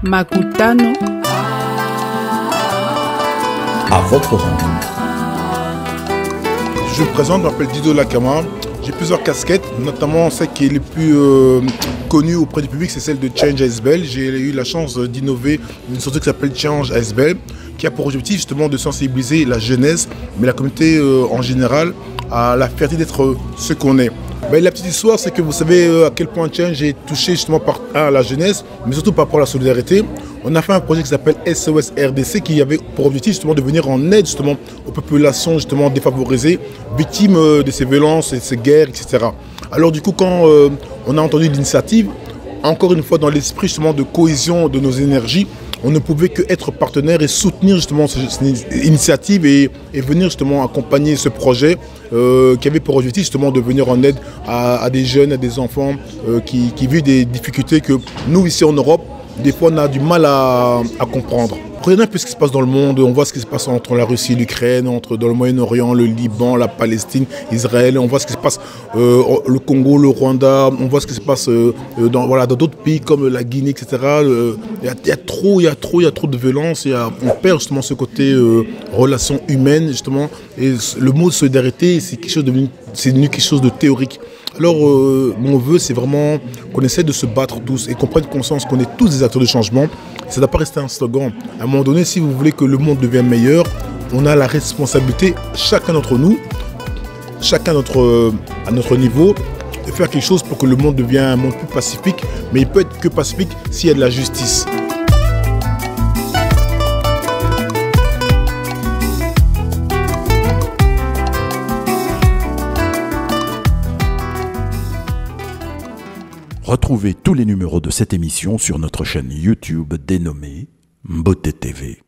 Makutano. À votre rencontre. Je me présente, je m'appelle Dido Lakama. J'ai plusieurs casquettes, notamment celle qui est le plus connue auprès du public, c'est celle de Change ASBL. J'ai eu la chance d'innover une société qui s'appelle Change ASBL, qui a pour objectif justement de sensibiliser la jeunesse, mais la communauté en général, à la fierté d'être ce qu'on est. La petite histoire, c'est que vous savez à quel point Change est touché justement par la jeunesse, mais surtout par rapport à la solidarité. On a fait un projet qui s'appelle SOS RDC qui avait pour objectif justement de venir en aide justement aux populations justement défavorisées, victimes de ces violences et de ces guerres, etc. Alors du coup, quand on a entendu l'initiative, encore une fois dans l'esprit justement de cohésion de nos énergies, on ne pouvait qu'être partenaire et soutenir justement cette initiative et venir justement accompagner ce projet qui avait pour objectif justement de venir en aide à des jeunes, à des enfants qui vivent des difficultés que nous ici en Europe, des fois on a du mal à comprendre. Regardez un peu ce qui se passe dans le monde, on voit ce qui se passe entre la Russie et l'Ukraine, dans le Moyen-Orient, le Liban, la Palestine, Israël, on voit ce qui se passe le Congo, le Rwanda, on voit ce qui se passe dans d'autres pays comme la Guinée, etc. Il y a trop de violence, on perd justement ce côté relation humaine justement, et le mot de solidarité c'est devenu quelque chose de théorique. Alors mon vœu c'est vraiment qu'on essaie de se battre tous et qu'on prenne conscience qu'on est tous des acteurs de changement. Ça ne doit pas rester un slogan. À un moment donné, si vous voulez que le monde devienne meilleur, on a la responsabilité, chacun d'entre nous, chacun à notre niveau, de faire quelque chose pour que le monde devienne un monde plus pacifique. Mais il peut être que pacifique s'il y a de la justice. Retrouvez tous les numéros de cette émission sur notre chaîne YouTube dénommée Mbote TV.